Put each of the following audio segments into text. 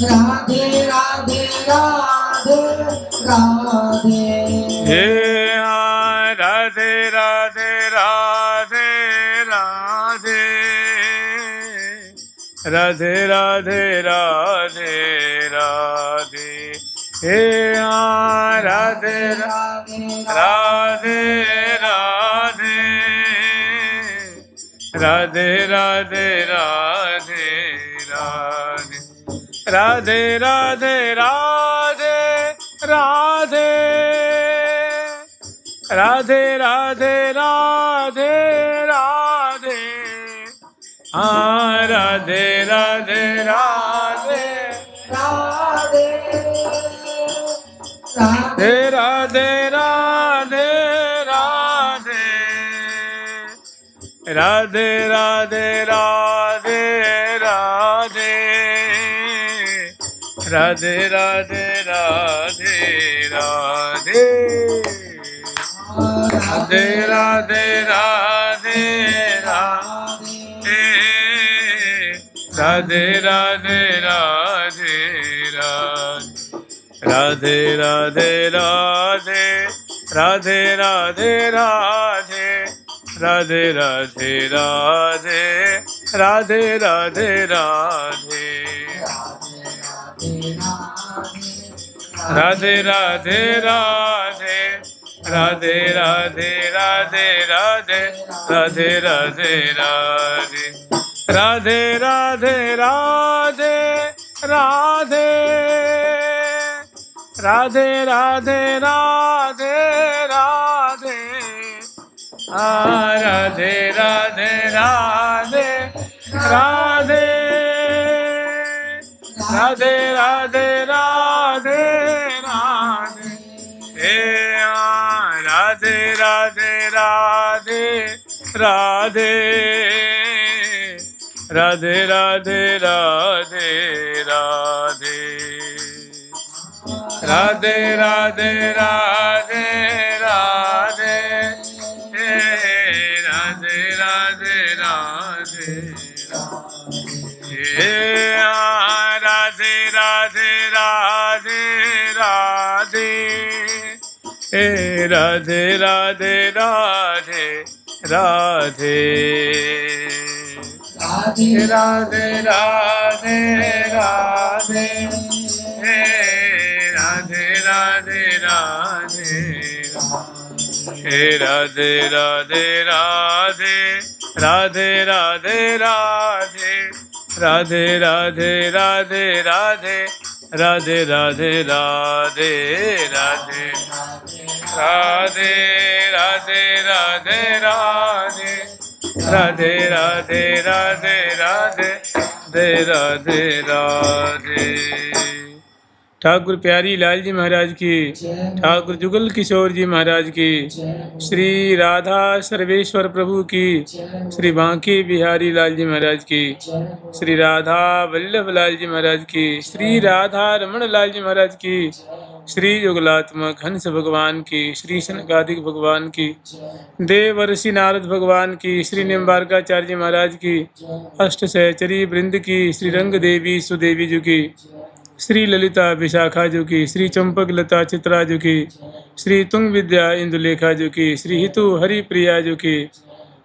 राधे राधे राधे राधे। हे राधे राधे राधे राधे। राधे राधे राधे राधे। हे राधे राधे राधे राधे। राधे राधे राधे राधे। राधे राधे राधे राधे। राधे राधे राधे राधे। हाँ राधे राधे राधे राधे राधे राधे राधे। राधे राधे राधे राधे। राधे राधे राधे राधे। राधे राधे राधे राधे। राधे राधे राधे राधे। राधे राधे राधे राधे राधे राधे। राधे राधे राधे राधे राधे। राधे राधे राधे। राधे राधे राधे राधे। राधे राधे राधे। राधे राधे राधे राधे। राधे राधे राधे राधे। राधे राधे राधे राधे। राधे राधे राधे राधे। हे राधे राधे राधे राधे। राधे राधे राधे राधे। राधे राधे राधे राधे। हे राधे राधे राधे। हे राधे राधे राधे राधे। हे राधे राधे राधे राधे। राधे राधे राधे राधे। हे राधे राधे राधे। हे राधे राधे राधे। राधे राधे राधे। राधे राधे राधे राधे। राधे राधे राधे राधे। राधे राधे राधे राधे। राधे राधे राधे राधे। राधे राधे। ठाकुर प्यारी लाल जी महाराज की, ठाकुर जुगल किशोर जी महाराज की, श्री राधा सर्वेश्वर प्रभु की, श्री बांके बिहारी लाल जी महाराज की, श्री राधा वल्लभ लाल जी महाराज की, श्री राधा रमण लाल जी महाराज की, श्री युगलात्मक हंस भगवान की, श्री सनकादिक भगवान की, देवर्षि नारद भगवान की, श्री निम्बारकाचार्य जी महाराज की, अष्ट सहचरी वृंद की, श्री रंग देवी सुदेवी जी की, श्री ललिता विशाखा जी की, श्री चंपक लता चित्रा जी की, श्री तुंग विद्या इंदुलेखा जी की, श्री हितु हरिप्रिया जी की,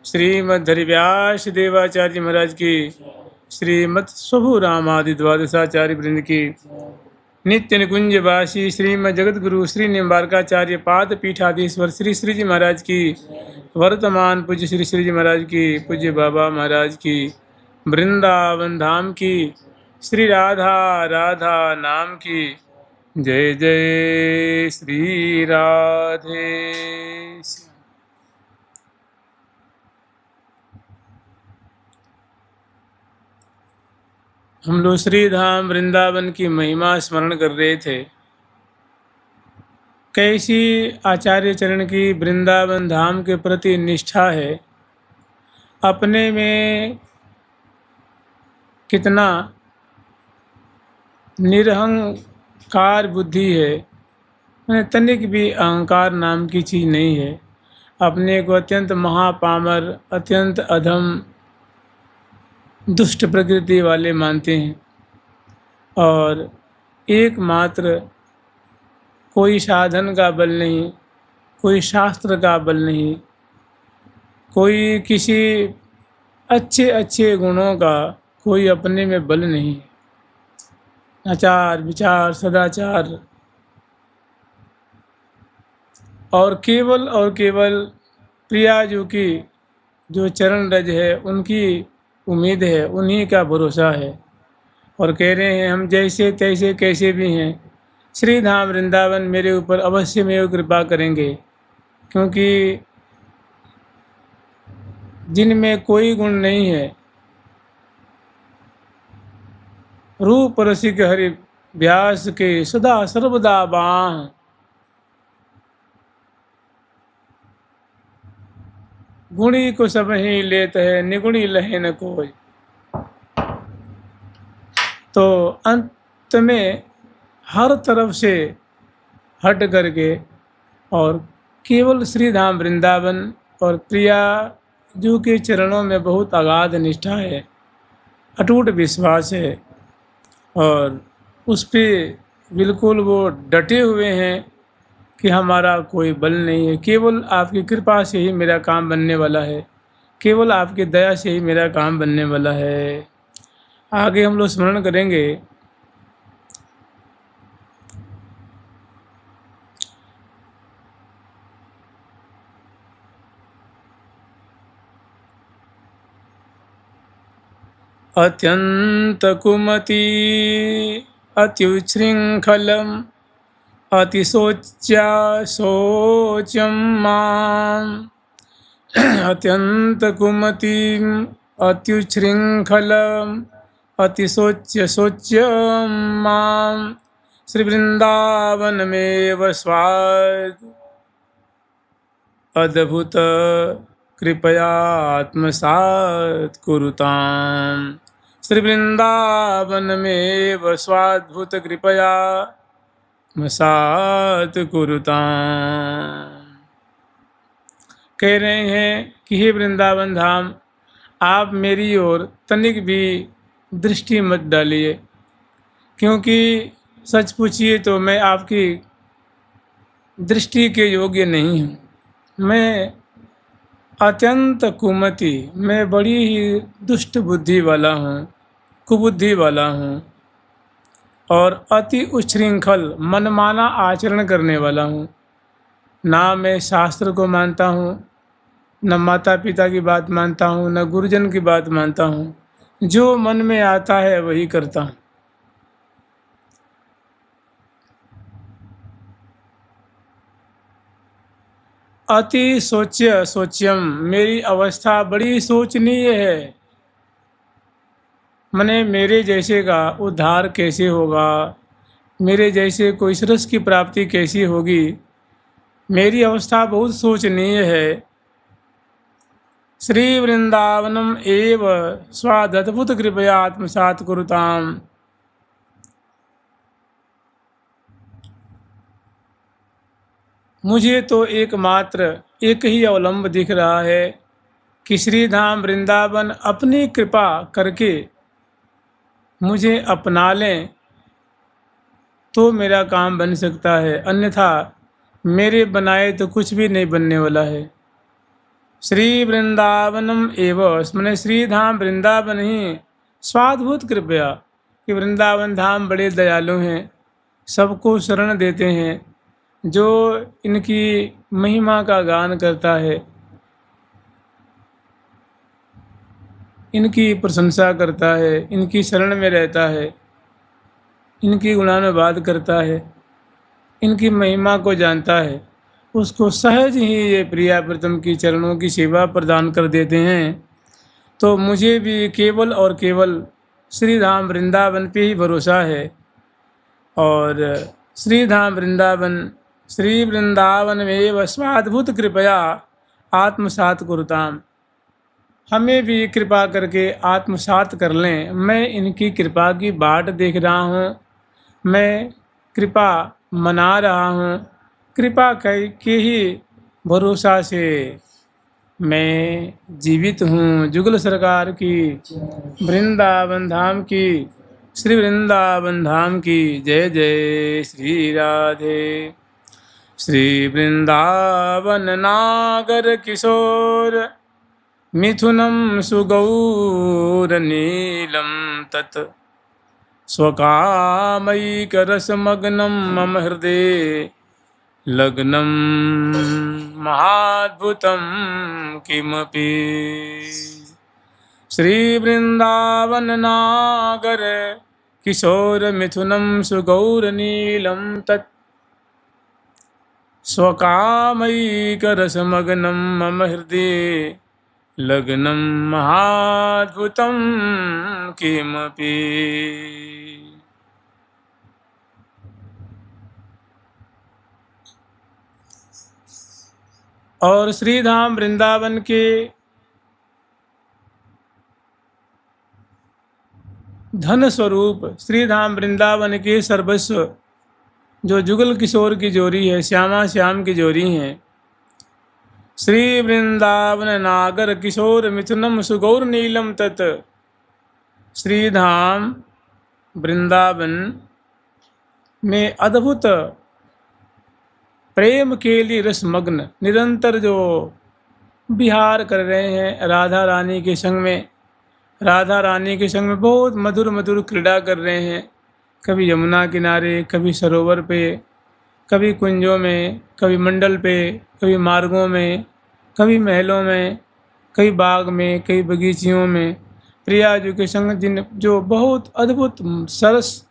श्रीमद हरिव्यास देवाचार्य महाराज की, श्रीमद स्वभु रामादि द्वादशाचार्य वृंद की, नित्य निकुंजवासी श्रीमद जगत गुरु श्री निम्बारकाचार्य पाद पीठाधीश्वर श्री श्री जी महाराज की, वर्तमान पूज्य श्री श्री जी महाराज की, पूज्य बाबा महाराज की, वृंदावन धाम की, श्री राधा राधा नाम की, जय जय श्री राधे। हम लोग श्री धाम वृंदावन की महिमा स्मरण कर रहे थे। कैसी आचार्य चरण की वृंदावन धाम के प्रति निष्ठा है, अपने में कितना निरहंकार बुद्धि है, मैंने तनिक भी अहंकार नाम की चीज़ नहीं है। अपने को अत्यंत महापामर, अत्यंत अधम, दुष्ट प्रकृति वाले मानते हैं और एकमात्र कोई साधन का बल नहीं, कोई शास्त्र का बल नहीं, कोई किसी अच्छे अच्छे गुणों का कोई अपने में बल नहीं। आचार विचार सदाचार और केवल प्रिया जी की जो चरण रज है उनकी उम्मीद है, उन्हीं का भरोसा है। और कह रहे हैं हम जैसे तैसे कैसे भी हैं, श्री धाम वृंदावन मेरे ऊपर अवश्य में कृपा करेंगे, क्योंकि जिनमें कोई गुण नहीं है, रूप रसिक हरि व्यास के सदा सर्वदा बाह, गुणी को सब ही लेत है, निगुणी लहे न कोई। तो अंत में हर तरफ से हट करके और केवल श्री धाम वृंदावन और प्रिया जी के चरणों में बहुत अगाध निष्ठा है, अटूट विश्वास है, और उस पे बिल्कुल वो डटे हुए हैं कि हमारा कोई बल नहीं है, केवल आपकी कृपा से ही मेरा काम बनने वाला है, केवल आपकी दया से ही मेरा काम बनने वाला है। आगे हम लोग स्मरण करेंगे। अत्यंत कुमति अत्युच्छृंखलम अतिशोच्या शोचम माम, अत्यंत कुमतिम अत्युच्छृंखलम अतिशोच्य शोच्यम माम, श्री वृंदावन में स्वाद अद्भुत कृपया आत्मसात कुरुताम, श्री वृंदावन में स्वाद्भुत कृपया आत्मसात कुरुताम। कह रहे हैं कि हे वृंदावन धाम, आप मेरी ओर तनिक भी दृष्टि मत डालिए, क्योंकि सच पूछिए तो मैं आपकी दृष्टि के योग्य नहीं हूँ। मैं अत्यंत कुमति, मैं बड़ी ही दुष्ट बुद्धि वाला हूँ, कुबुद्धि वाला हूँ, और अति उच्छृंखल मनमाना आचरण करने वाला हूँ। ना मैं शास्त्र को मानता हूँ, न माता पिता की बात मानता हूँ, न गुरुजन की बात मानता हूँ, जो मन में आता है वही करता हूँ। अति सोच्य सोच्यम, मेरी अवस्था बड़ी सोचनीय है। मने मेरे जैसे का उद्धार कैसे होगा, मेरे जैसे को इस रस की प्राप्ति कैसी होगी, मेरी अवस्था बहुत सोचनीय है। श्री वृंदावनम एव स्वादद्भुत कृपया आत्मसात कुरुताम। मुझे तो एकमात्र एक ही अवलंब दिख रहा है कि श्री धाम वृंदावन अपनी कृपा करके मुझे अपना लें तो मेरा काम बन सकता है, अन्यथा मेरे बनाए तो कुछ भी नहीं बनने वाला है। श्री वृंदावनम एवं मैंने श्री धाम वृंदावन ही स्वाद्भुत कृपया, कि वृंदावन धाम बड़े दयालु हैं, सबको शरण देते हैं। जो इनकी महिमा का गान करता है, इनकी प्रशंसा करता है, इनकी शरण में रहता है, इनकी गुणानुवाद करता है, इनकी महिमा को जानता है, उसको सहज ही ये प्रिया प्रीतम की चरणों की सेवा प्रदान कर देते हैं। तो मुझे भी केवल और केवल श्री धाम वृंदावन पे ही भरोसा है, और श्री धाम वृंदावन श्री वृंदावन में स्वाद्भुत कृपया आत्मसात कुरुताम। हमें भी कृपा करके आत्मसात कर लें। मैं इनकी कृपा की बाट देख रहा हूँ, मैं कृपा मना रहा हूँ, कृपा के ही भरोसा से मैं जीवित हूँ। जुगल सरकार की, वृंदावन धाम की, श्री वृंदावन धाम की जय जय। श्री राधे। श्री वृंदावन नागर किशोर मिथुनं सुगौर नीलं तत् स्वकामैकरसमग्नं मम हृदये लग्नं महाद्भुतं किमपि। श्री वृंदावन नागर किशोर मिथुनं सुगौर नीलं तत् स्वकामैकरसमग्नं मम हृदये लग्नं महाद्भुतं किमपि। और श्रीधाम वृंदावन के धन स्वरूप श्रीधाम वृंदावन के सर्वस्व जो जुगल किशोर की जोड़ी है, श्यामा श्याम की जोड़ी है, श्री वृंदावन नागर किशोर मिथुनम सुगौर नीलम तत्। श्रीधाम वृंदावन में अद्भुत प्रेम के लिए रसमग्न निरंतर जो विहार कर रहे हैं राधा रानी के संग में, राधा रानी के संग में बहुत मधुर मधुर क्रीड़ा कर रहे हैं। कभी यमुना किनारे, कभी सरोवर पे, कभी कुंजों में, कभी मंडल पे, कभी मार्गों में, कभी महलों में, कई बाग में, कई बगीचियों में प्रियाजू के संग जिन जो बहुत अद्भुत सरस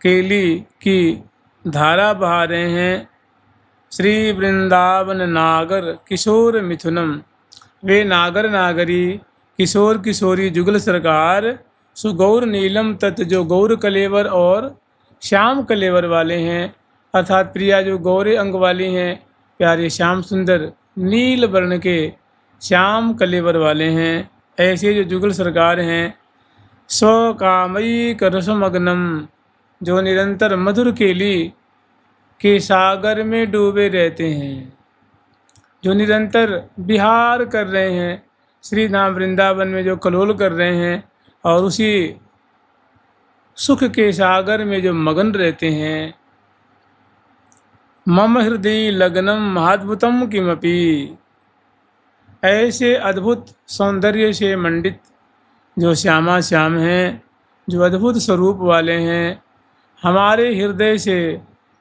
केली की धारा बहा रहे हैं। श्री वृंदावन नागर किशोर मिथुनम, वे नागर नागरी किशोर किशोरी जुगल सरकार सुगौर नीलम तत् जो गौर कलेवर और श्याम कलेवर वाले हैं, अर्थात प्रिया जो गौरे अंग वाली हैं, प्यारे श्याम सुंदर नील वर्ण के श्याम कलेवर वाले हैं, ऐसे जो जुगल सरकार हैं। स्वकामयिक रसमग्नम, जो निरंतर मधुर केली के सागर में डूबे रहते हैं, जो निरंतर विहार कर रहे हैं श्रीधाम वृंदावन में, जो कलोल कर रहे हैं और उसी सुख के सागर में जो मगन रहते हैं। मम हृदय लग्नम महाद्भुतम किमपि, ऐसे अद्भुत सौंदर्य से मंडित जो श्यामा श्याम हैं, जो अद्भुत स्वरूप वाले हैं, हमारे हृदय से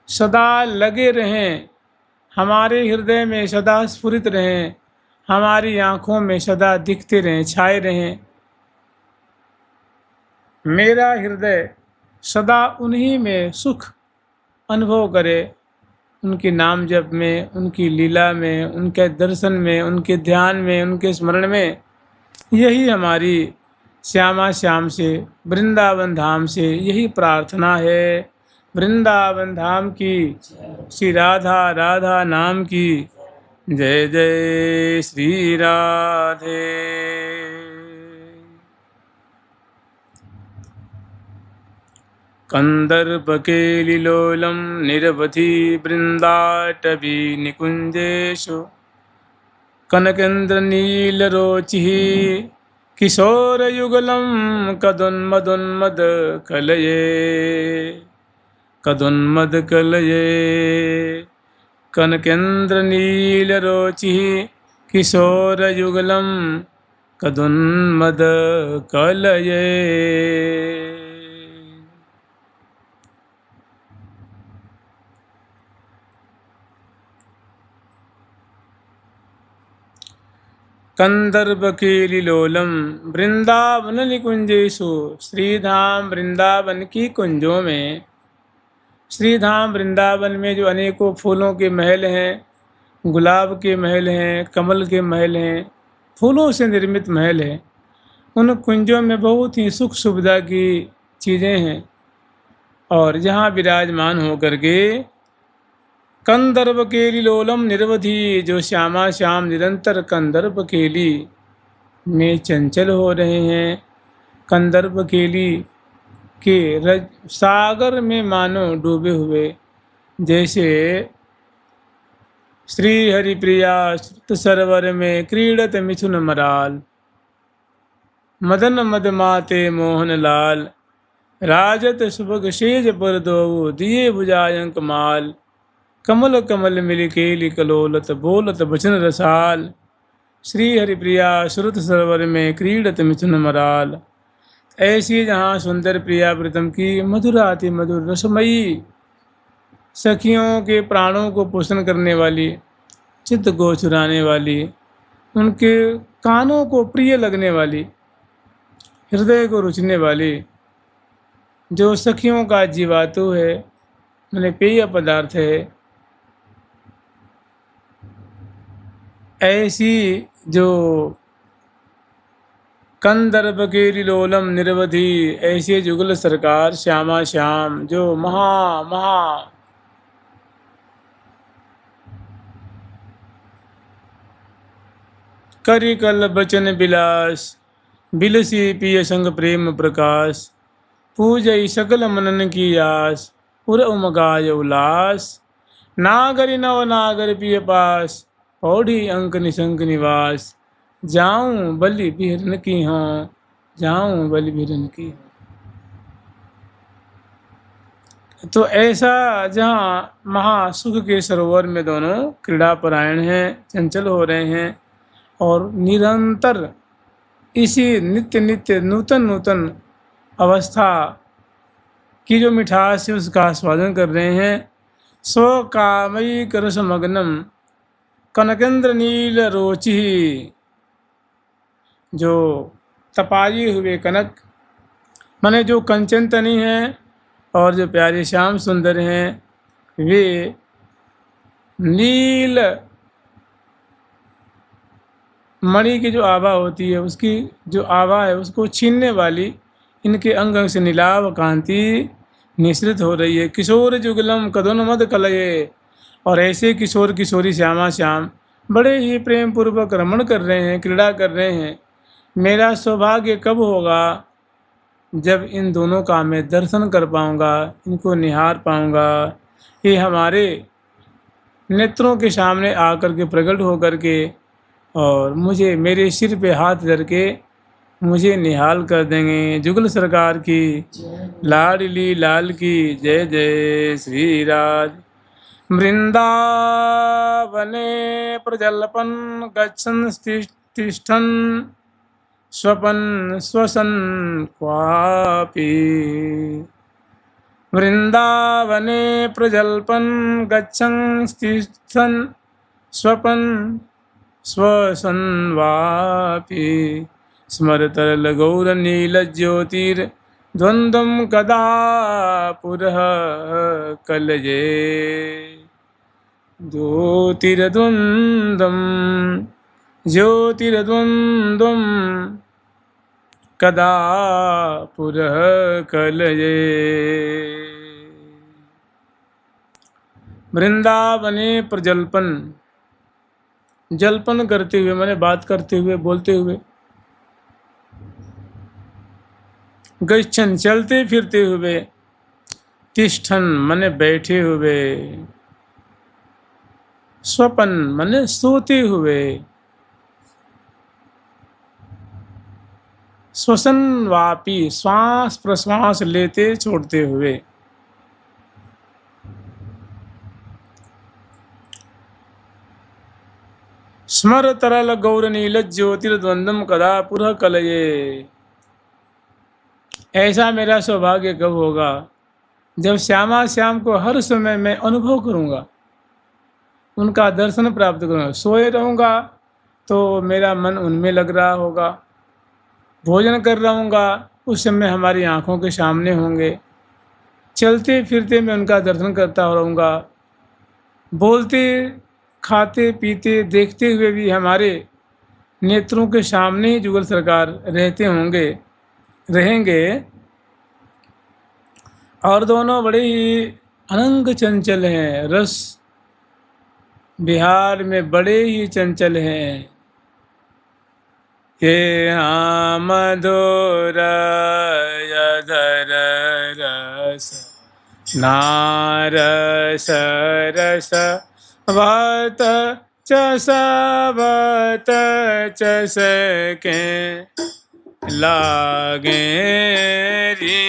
सदा लगे रहें, हमारे हृदय में सदा स्फुरित रहें, हमारी आँखों में सदा दिखते रहें, छाए रहें। मेरा हृदय सदा उन्हीं में सुख अनुभव करे, उनके नाम जप में, उनकी लीला में, उनके दर्शन में, उनके ध्यान में, उनके स्मरण में। यही हमारी श्यामा श्याम से, वृंदावन धाम से यही प्रार्थना है। वृंदावन धाम की, श्री राधा राधा नाम की जय जय। श्री राधे। कंदर्पकेलिलोलं निरवधि वृन्दाटवी निकुञ्जेषु कनकेन्द्रनीलरोचिः किशोरयुगलं कदोन्मदोन्मदकलये कदोन्मदकलये। कनकेन्द्रनीलरोचिः किशोरयुगलं कदोन्मदकलये। कंदर्पकेलिलोलम वृंदावन निकुंजेषु, श्रीधाम वृंदावन की कुंजों में, श्रीधाम वृंदावन में जो अनेकों फूलों के महल हैं, गुलाब के महल हैं, कमल के महल हैं, फूलों से निर्मित महल हैं, उन कुंजों में बहुत ही सुख सुविधा की चीज़ें हैं। और जहाँ विराजमान होकर के कंदर्प केली लोलम निरवधि, जो श्यामा श्याम निरंतर कंदर्प केली में चंचल हो रहे हैं, कंदर्प केली के सागर में मानो डूबे हुए, जैसे श्री हरिप्रिया सरोवर में क्रीडत मिथुन मराल, मदन मदमाते मोहन लाल, राजत सुभग शेज पर दो दिए भुजायंक माल। कमल कमल मिल केली कलोलत बोलत बचन रसाल। श्री हरिप्रिया श्रुत सरोवर में क्रीडत मिथुन मराल। ऐसी जहाँ सुंदर प्रिया प्रीतम की मधुराति मधुर रसमयी, सखियों के प्राणों को पोषण करने वाली, चित्त को चुराने वाली, उनके कानों को प्रिय लगने वाली, हृदय को रुचने वाली, जो सखियों का जीवातु है, मैंने पेय पदार्थ है, ऐसी जो कंदर्प के लोलम निरवधि, ऐसे जुगल सरकार श्यामा श्याम जो महा महा करि कल बचन बिलास, बिलसी पिय संग प्रेम प्रकाश। पूजई सकल मनन की आस, उर उमगाय उल्लास। नागरि नव नागर पिय पास, पौड़ी अंक निशंक निवास। जाऊं बलि बिहरन की हों, जाऊं बलि बिहरन की हों। तो ऐसा जहाँ महासुख के सरोवर में दोनों क्रीड़ा परायण हैं, चंचल हो रहे हैं और निरंतर इसी नित्य नित्य नूतन नूतन अवस्था की जो मिठास है उसका आस्वादन कर रहे हैं। स्व कामयी करसमग्नम कनकेंद्र नील रोचि, जो तपाए हुए कनक माने जो कंचन तनी हैं और जो प्यारे श्याम सुंदर हैं, वे नील मणि की जो आभा होती है, उसकी जो आभा है उसको छीनने वाली इनके अंग अंग से नीलाव कांति निश्रित हो रही है। किशोर जुगलम कदोन्मद कलये, और ऐसे किशोर किशोरी श्यामा श्याम बड़े ही प्रेम पूर्वक रमण कर रहे हैं, क्रीड़ा कर रहे हैं। मेरा सौभाग्य कब होगा जब इन दोनों का मैं दर्शन कर पाऊंगा, इनको निहार पाऊंगा। ये हमारे नेत्रों के सामने आकर के प्रकट होकर के और मुझे मेरे सिर पे हाथ धर के मुझे निहाल कर देंगे। जुगल सरकार की लाडली लाल की जय जय श्री राज। वृंदावने प्रजल्पन गच्छन् तिष्ठन् स्वपन स्वसन क्वापि। वृंदावने प्रजल्पन गच्छन् तिष्ठन् स्वपन स्वसन वापि। स्मरतरल गौर नील ज्योतिर्द्वन्द्वं कदा पुरः कलये। ज्योतिर्द्वन्द्वं ज्योतिर्द्वन्द्वं कदा पुरः कलये। वृंदावने प्रजल्पन, जल्पन करते हुए माने बात करते हुए बोलते हुए। गच्छन चलते फिरते हुए, तिष्ठन माने बैठे हुए, स्वपन माने सोते हुए, श्वसन वापी श्वास प्रश्वास लेते छोड़ते हुए। स्मर तरल गौर नील ज्योतिर्द्वंद्वम कदा पुरः कलये। ऐसा मेरा सौभाग्य कब होगा जब श्यामा श्याम को हर समय मैं अनुभव करूंगा, उनका दर्शन प्राप्त करूंगा। सोए रहूंगा तो मेरा मन उनमें लग रहा होगा, भोजन कर रहूंगा उस समय हमारी आंखों के सामने होंगे, चलते फिरते मैं उनका दर्शन करता रहूंगा, बोलते खाते पीते देखते हुए भी हमारे नेत्रों के सामने ही जुगल सरकार रहते होंगे, रहेंगे। और दोनों बड़े ही अनंग चंचल हैं, रस बिहार में बड़े ही चंचल हैं। ये मधुर यधर रस नारस रस वत चसवत चसके लागे री।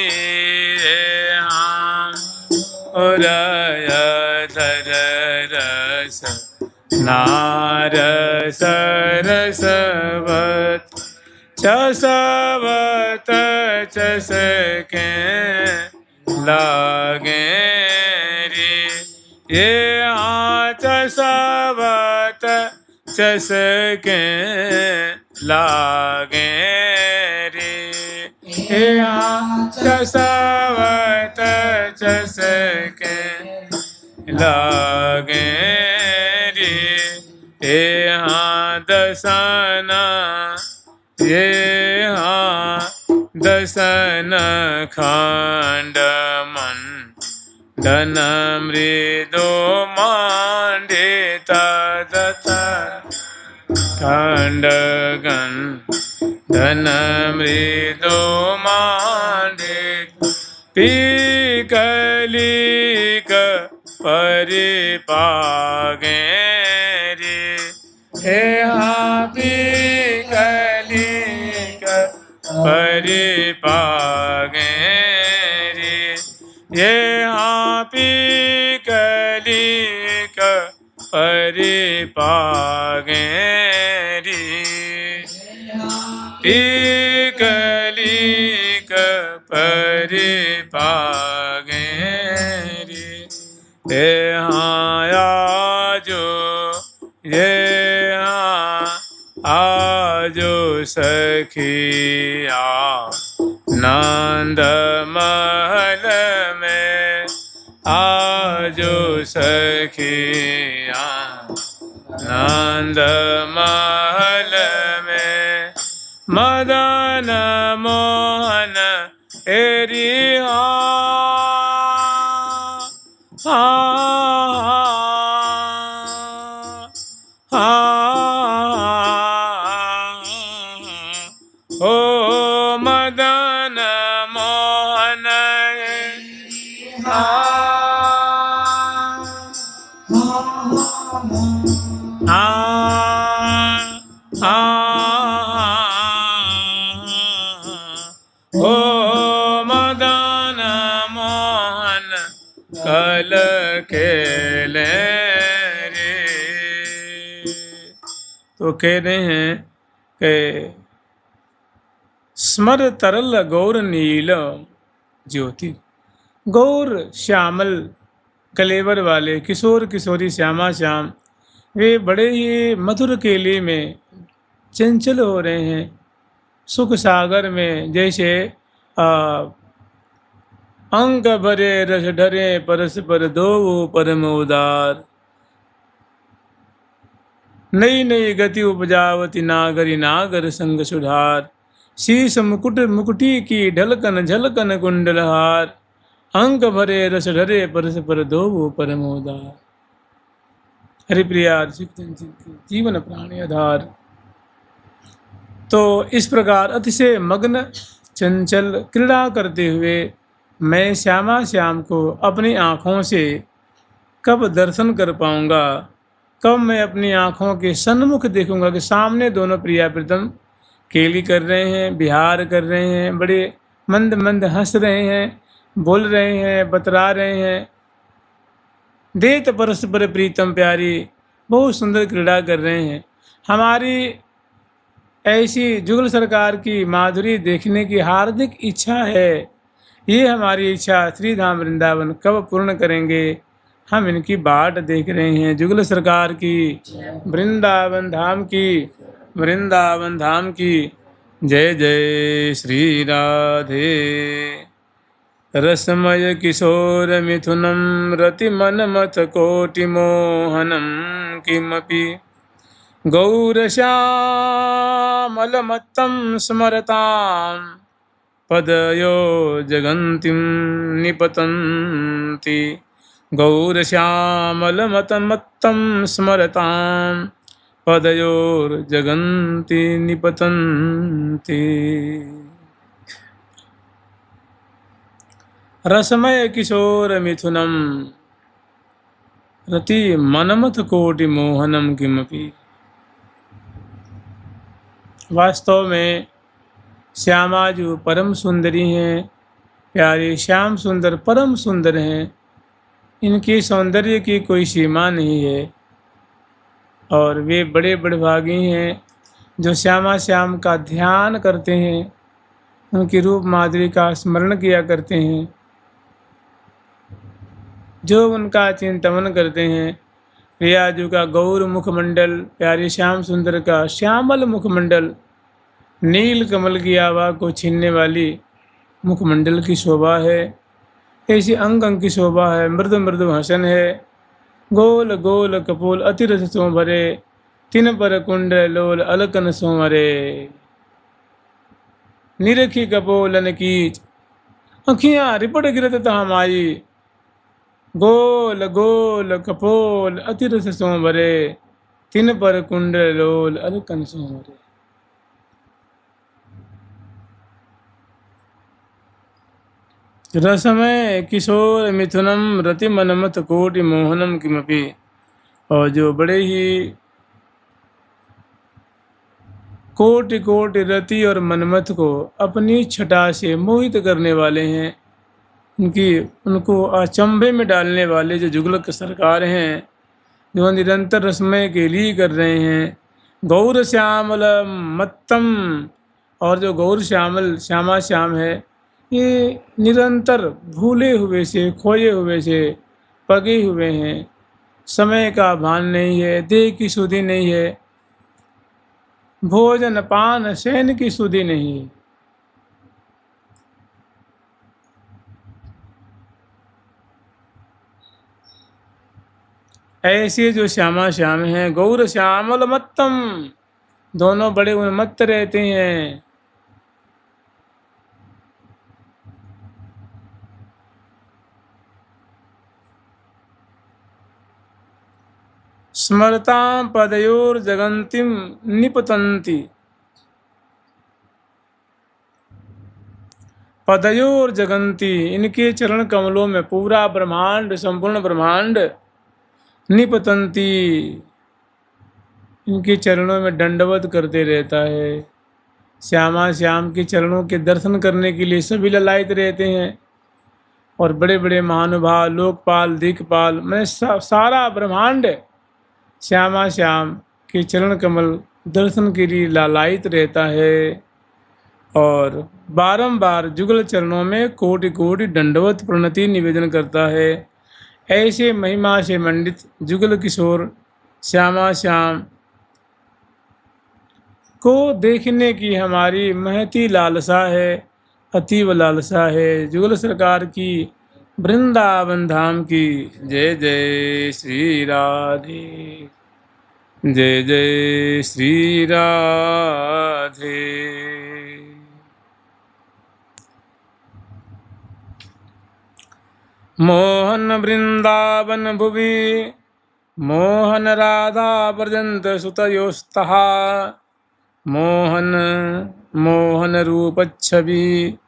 धर रस नारस रसवत चसवत चसके लागे रे ये चसवत चसके लागे रे ये चसवत चसके लागे रे यहाँ दसना ये हाँ दसन खंड मन धन मृदो मांडिता दत्त खंडगन धन मृदो मांडित पीकलिक परिपागे रे हे पीकलिक परिपागे रे ये पीकलिक परिपागे रे पीकलिक परिपागे रे आजो ये आजो सखिया नंद महल में आजो सखिया नंद महल में मदन मोहन एरी ओ मदन मोहन ओ मदन मोहन कल खेले रे। तो कह रहे हैं कि स्मर तरल गौर नील ज्योति, गौर श्यामल कलेवर वाले किशोर किशोरी श्यामा श्याम वे बड़े ही मधुर केली में चंचल हो रहे हैं। सुख सागर में जैसे अंक भरे रस ढरे परस्पर दो परम उदार, नई नई गति उपजावती नागरी नागर संग सुधार, शीश मुकुट मुकुटी की ढलकन झलकन कुंडलहार, अंक भरे रस ढरे परस्पर दो परम उदार। हरिप्रिया जीवन प्राणी आधार। तो इस प्रकार अतिशय मग्न चंचल क्रीड़ा करते हुए मैं श्यामा श्याम को अपनी आँखों से कब दर्शन कर पाऊँगा, कब मैं अपनी आँखों के सन्मुख देखूँगा कि सामने दोनों प्रिया प्रीतम केली कर रहे हैं, बिहार कर रहे हैं, बड़े मंद मंद हंस रहे हैं, बोल रहे हैं, बतरा रहे हैं, देत परस्पर प्रीतम प्यारी बहुत सुंदर क्रीड़ा कर रहे हैं। हमारी ऐसी जुगल सरकार की माधुरी देखने की हार्दिक इच्छा है। ये हमारी इच्छा श्रीधाम वृंदावन कब पूर्ण करेंगे, हम इनकी बाट देख रहे हैं। जुगल सरकार की, वृंदावन धाम की, वृंदावन धाम की जय जय श्री राधे। रसमय किशोर मिथुनम रति मन मथ कोटि मोहनम किमपि गौरश्यामलमत्तं स्मरतां पदयो जगन्तीं निपतन्ति, गौरश्यामलमत्तं स्मरतां पदयोर्जगन्ति निपतन्ति। रसमय किशोर मिथुनम रति मनमथ कोटि मोहनम किमपि। वास्तव में श्यामा जो परम सुंदरी हैं, प्यारे श्याम सुंदर परम सुंदर हैं। इनकी सौंदर्य की कोई सीमा नहीं है और वे बड़े बड़भागी हैं जो श्यामा श्याम का ध्यान करते हैं, उनकी रूप माधुरी का स्मरण किया करते हैं, जो उनका चिंतन करते हैं। प्रियाजू का गौर मुखमंडल, प्यारे श्याम सुंदर का श्यामल मुखमंडल, नील कमल की आभा को छीनने वाली मुखमंडल की शोभा है, ऐसी अंग अंग की शोभा है, मृदु मृदु हसन है, गोल गोल कपोल अति रस सो भरे, तिन पर कुंड लोल अलकन सो मरे, निरखी कपोलन कीच अखियां रिपट गिरत तहाँ माई, गोल गोल कपोल अति रस सो भरे, तिन पर कुंड लोल अलकन सो मरे। रसमय किशोर मिथुनम रति मनमत कोटि मोहनम किमपि, और जो बड़े ही कोटि कोटि रति और मनमत को अपनी छटा से मोहित करने वाले हैं, उनको अचंभे में डालने वाले जो जुगलक सरकार हैं, जो निरंतर रसमय के लिए कर रहे हैं। गौर श्यामल मत्तम, और जो गौर श्यामल श्यामा श्याम है, ये निरंतर भूले हुए से, खोए हुए से पगे हुए हैं। समय का भान नहीं है, देह की सुधि नहीं है, भोजन पान शयन की सुधि नहीं है। ऐसे जो श्यामा श्याम हैं, गौर श्यामल मत्तम, दोनों बड़े उन्मत्त रहते हैं। स्मरतां पदयोर जगंतिम निपतंती, पदयोर जगंती, इनके चरण कमलों में पूरा ब्रह्मांड, संपूर्ण ब्रह्मांड निपतंती, इनके चरणों में दंडवत करते रहता है। श्यामा श्याम के चरणों के दर्शन करने के लिए सभी ललायत रहते हैं, और बड़े बड़े महानुभाव, लोकपाल, दिक्पाल, मैं सारा ब्रह्मांड श्यामा श्याम के चरण कमल दर्शन के लिए लालायित रहता है, और बारंबार जुगल चरणों में कोटि कोटि दंडवत प्रणति निवेदन करता है। ऐसे महिमा से मंडित जुगल किशोर श्यामा श्याम को देखने की हमारी महती लालसा है, अतीव लालसा है। जुगल सरकार की, वृंदावन धाम की जय जय श्री राधे, जय जय श्री राधे। मोहन वृंदावन भुवि, मोहन राधा व्रजंत सुतयोस्तः, मोहन मोहन रूप छवि,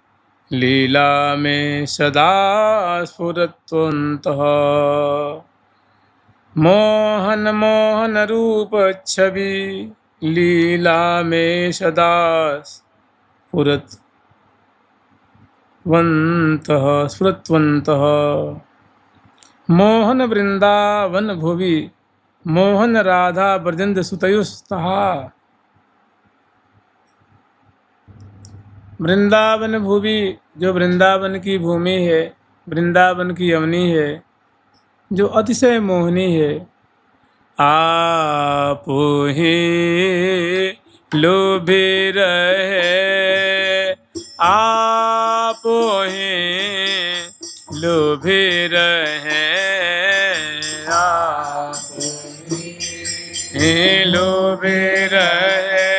लीला में सदा स्फुरत्वन्तः। मोहन मोहन रूप छवि, लीला में सदा स्फुरत्वन्तः। मोहन वृंदावन भुवि, मोहन राधा व्रजंत सुतयोस्तः। वृंदावन भूमि, जो वृंदावन की भूमि है, वृंदावन की अवनी है, जो अतिशय मोहनी है। आप ही लोभे रहे, आप ही लोभे रहे, आप ही लोभे रहे,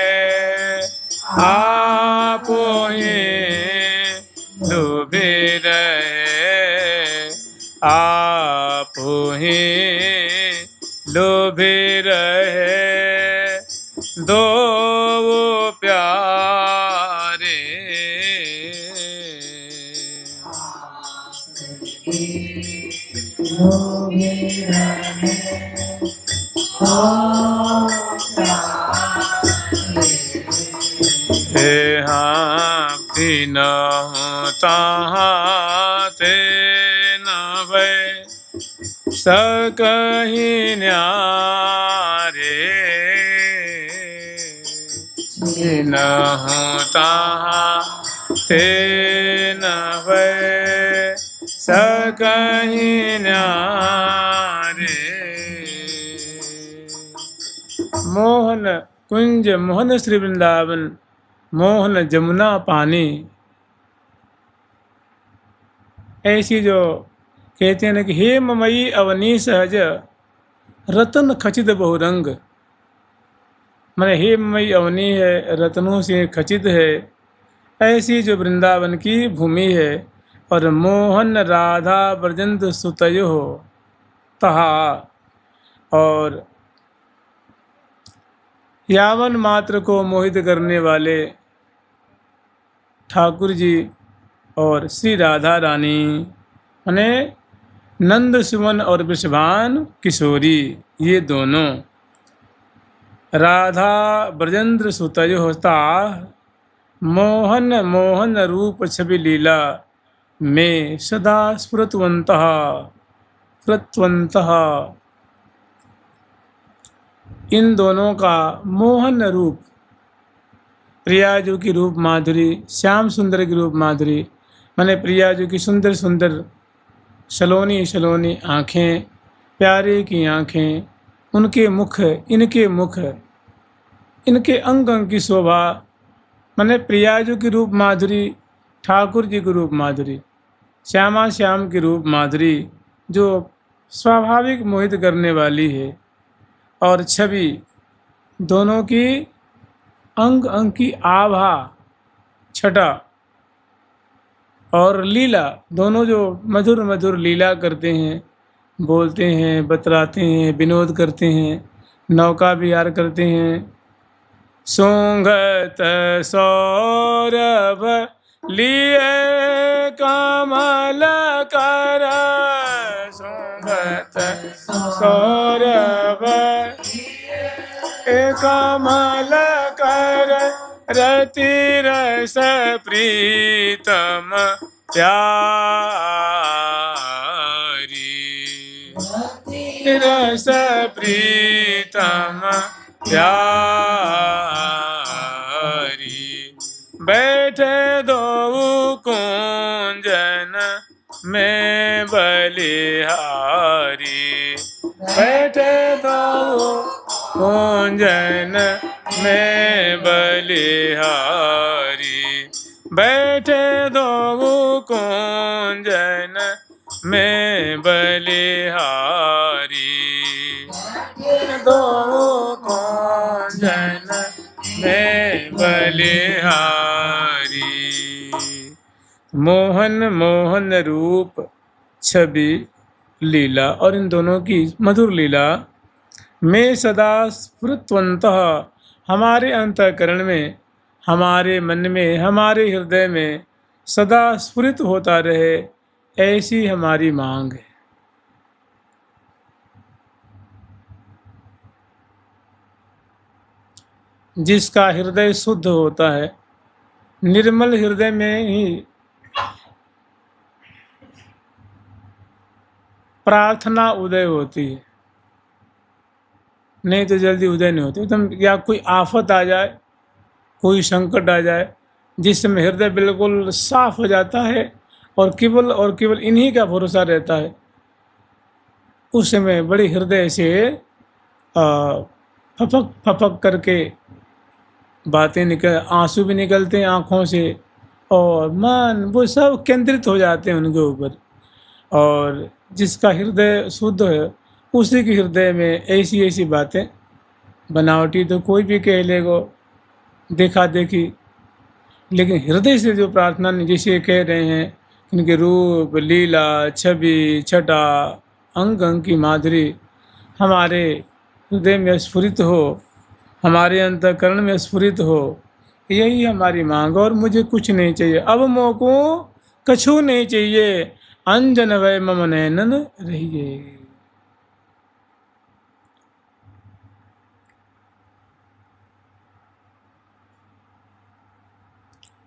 आप ही लोभे रहे, आप ही लोभे रहे, दो वो प्यारे। हे हाँ तीन तहाँ ते न भय, सकहि न्यारे जिनहु तहाँ ते न भय सकहि न्यारे। मोहन कुंज मोहन श्री वृंदावन मोहन जमुना पानी। ऐसी जो कहते हैं ना कि हेममयी अवनी सहज रतन खचित बहुरंग, माने हेममयी अवनी है, रत्नों से खचित है, ऐसी जो वृंदावन की भूमि है। और मोहन राधा ब्रजंत सुतयो तहा, और यावन मात्र को मोहित करने वाले ठाकुर जी और श्री राधा रानी, माने नंद सुमन और वृषभान किशोरी, ये दोनों राधा ब्रजेंद्र सुतय होता मोहन मोहन रूप छवि लीला में सदा स्फुरतवन्तः स्फुरतवन्तः। इन दोनों का मोहन रूप, प्रियाजू की रूप माधुरी, श्याम सुंदर की रूप माधुरी, माने प्रियाजू की सुंदर सुंदर सलोनी सलोनी आँखें, प्यारे की आँखें, उनके मुख, इनके अंग अंग की शोभा, माने प्रियाजू की रूप माधुरी, ठाकुर जी की रूप माधुरी, श्यामा श्याम की रूप माधुरी जो स्वाभाविक मोहित करने वाली है। और छवि दोनों की अंग अंग की आभा, छटा और लीला, दोनों जो मधुर मधुर लीला करते हैं, बोलते हैं, बतलाते हैं, विनोद करते हैं, नौका विहार करते हैं। सुंगत सौरभ लिए कमल कर, सुंगत सौरभ कमल कर, रति रस प्रीतम प्यारी, रस प्रीतम प्यारी। बैठे दो कुंजन में बलिहारी, बैठे दो कुंजन में बलिहारी, बैठे दो कुंजन में बलिहारी, दो कुंजन में बलिहारी। मोहन मोहन रूप छवि लीला, और इन दोनों की मधुर लीला में सदा स्फुरतवन्तः, हमारे अंतःकरण में, हमारे मन में, हमारे हृदय में सदा स्फुरित होता रहे, ऐसी हमारी मांग है। जिसका हृदय शुद्ध होता है, निर्मल हृदय में ही प्रार्थना उदय होती है, नहीं तो जल्दी उदय नहीं होती। एकदम या कोई आफत आ जाए, कोई संकट आ जाए, जिस समय हृदय बिल्कुल साफ हो जाता है और केवल इन्हीं का भरोसा रहता है, उस समय बड़े हृदय से फपक फपक करके बातें निकल, आंसू भी निकलते हैं आँखों से, और मन वो सब केंद्रित हो जाते हैं उनके ऊपर। और जिसका हृदय शुद्ध है, उसी के हृदय में ऐसी ऐसी बातें, बनावटी तो कोई भी कह लेगो, देखा देखी, लेकिन हृदय से जो प्रार्थना जैसे कह रहे हैं, इनके रूप लीला छवि छटा अंग अंग की माधुरी हमारे हृदय में स्फुरित हो, हमारे अंतःकरण में स्फुरित हो, यही हमारी मांग। और मुझे कुछ नहीं चाहिए, अब मोको कछु नहीं चाहिए, अंजन वै मम नैनन रहिए।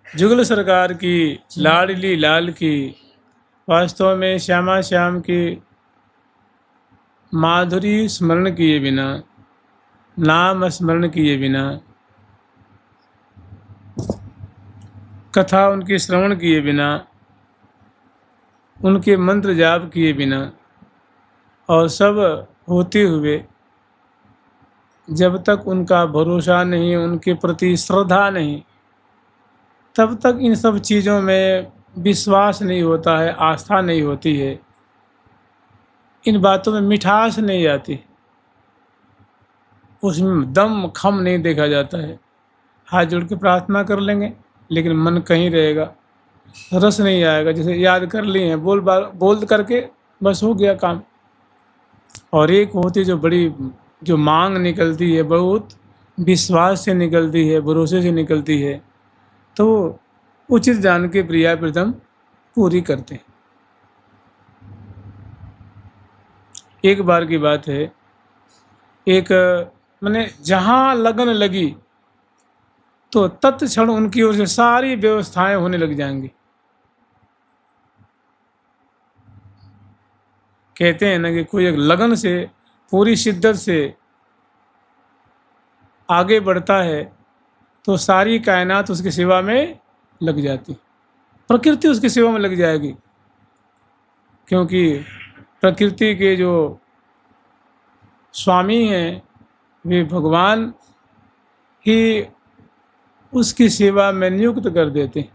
जुगल सरकार की लाडली लाल की, वास्तव में श्यामा श्याम की माधुरी स्मरण किए बिना, नाम स्मरण किए बिना, कथा उनकी श्रवण किए बिना, उनके मंत्र जाप किए बिना और सब होते हुए जब तक उनका भरोसा नहीं, उनके प्रति श्रद्धा नहीं, तब तक इन सब चीज़ों में विश्वास नहीं होता है, आस्था नहीं होती है, इन बातों में मिठास नहीं आती, उसमें दम खम नहीं देखा जाता है। हाथ जोड़ के प्रार्थना कर लेंगे लेकिन मन कहीं रहेगा, रस नहीं आएगा। जैसे याद कर लिए हैं, बोल करके बस हो गया काम। और एक होती जो बड़ी जो मांग निकलती है, बहुत विश्वास से निकलती है, भरोसे से निकलती है, तो उचित जान के प्रिया प्रथम पूरी करते हैं। एक बार की बात है, एक मैंने जहाँ लगन लगी तो तत्क्षण उनकी ओर से सारी व्यवस्थाएं होने लग जाएंगी। कहते हैं ना कि कोई एक लगन से, पूरी शिद्दत से आगे बढ़ता है तो सारी कायनात उसकी सेवा में लग जाती, प्रकृति उसकी सेवा में लग जाएगी, क्योंकि प्रकृति के जो स्वामी हैं वे भगवान ही उसकी सेवा में नियुक्त कर देते हैं।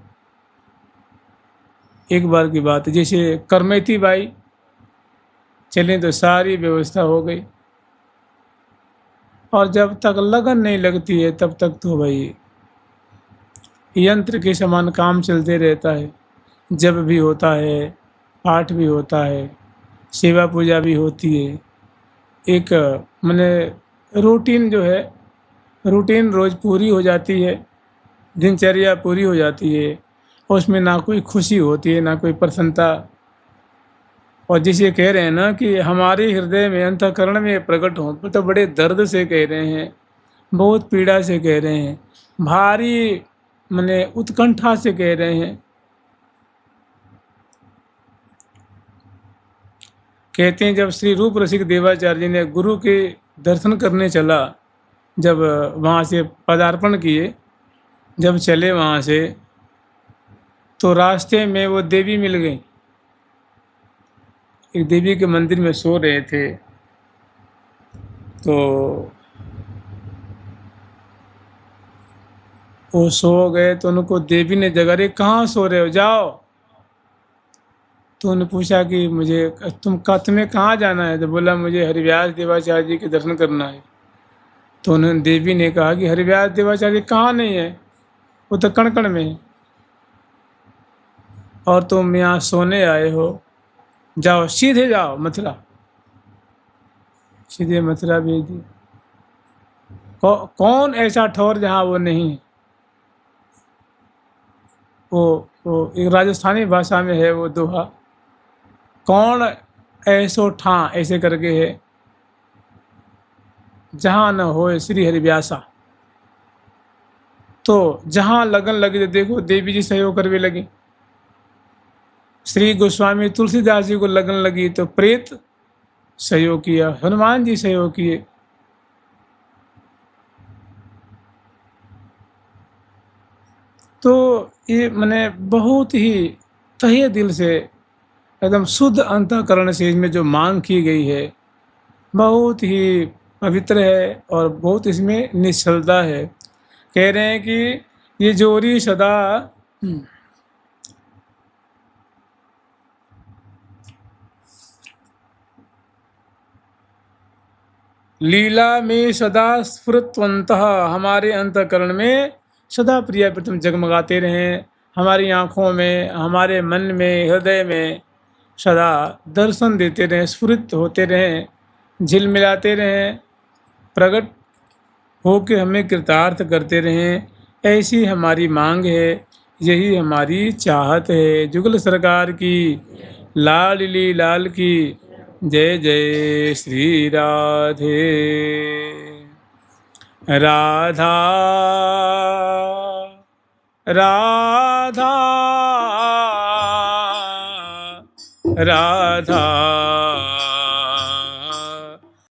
एक बार की बात है, जैसे करमेती बाई चले तो सारी व्यवस्था हो गई, और जब तक लगन नहीं लगती है तब तक तो भाई यंत्र के समान काम चलते रहता है। जब भी होता है, पाठ भी होता है, सेवा पूजा भी होती है, एक मैंने रूटीन जो है, रूटीन रोज़ पूरी हो जाती है, दिनचर्या पूरी हो जाती है, और उसमें ना कोई खुशी होती है, ना कोई प्रसन्नता। और जिसे कह रहे हैं ना कि हमारे हृदय में, अंतःकरण में प्रकट हो, तो बड़े दर्द से कह रहे हैं, बहुत पीड़ा से कह रहे हैं, भारी माने उत्कंठा से कह रहे हैं। कहते हैं जब श्री रूप रसिक देवाचार्य जी ने गुरु के दर्शन करने चला, जब वहाँ से पदार्पण किए, जब चले वहाँ से, तो रास्ते में वो देवी मिल गई। एक देवी के मंदिर में सो रहे थे, तो वो सो गए तो उनको देवी ने जगा, रे कहाँ सो रहे हो, जाओ। तो उन्होंने पूछा कि तुम्हें कहाँ जाना है? तो बोला मुझे हरिव्यास देवाचार्य जी के दर्शन करना है। तो उन्होंने देवी ने कहा कि हरिव्यास देवाचार्य कहाँ नहीं है, वो तो कण कण में है, और तुम यहाँ सोने आए हो, जाओ सीधे जाओ मथुरा। सीधे मथुरा भेज दिए। कौन ऐसा ठौर जहाँ वो नहीं है? वो एक राजस्थानी भाषा में है वो दोहा, कौन ऐसो ठां, ऐसे करके है, जहाँ न हो श्री हरिव्यासा। तो जहाँ लगन लगी, तो देखो देवी जी सहयोग करने लगी। श्री गोस्वामी तुलसीदास जी को लगन लगी तो प्रेत सहयोग किया, हनुमान जी सहयोग किए। तो ये मैंने बहुत ही तहे दिल से, एकदम शुद्ध अंतःकरण से इसमें जो मांग की गई है, बहुत ही पवित्र है और बहुत इसमें निश्चलता है। कह रहे हैं कि ये जोरी सदा लीला में सदा स्फुरत्वंतः, हमारे अंतःकरण में सदा प्रिय प्रथम जगमगाते रहें, हमारी आँखों में, हमारे मन में, हृदय में सदा दर्शन देते रहें, स्फुरित होते रहें, झिलमिलाते रहें, प्रकट होकर हमें कृतार्थ करते रहें। ऐसी हमारी मांग है, यही हमारी चाहत है। जुगल सरकार की, लाडली लाल की जय जय। श्री राधे राधा राधा राधा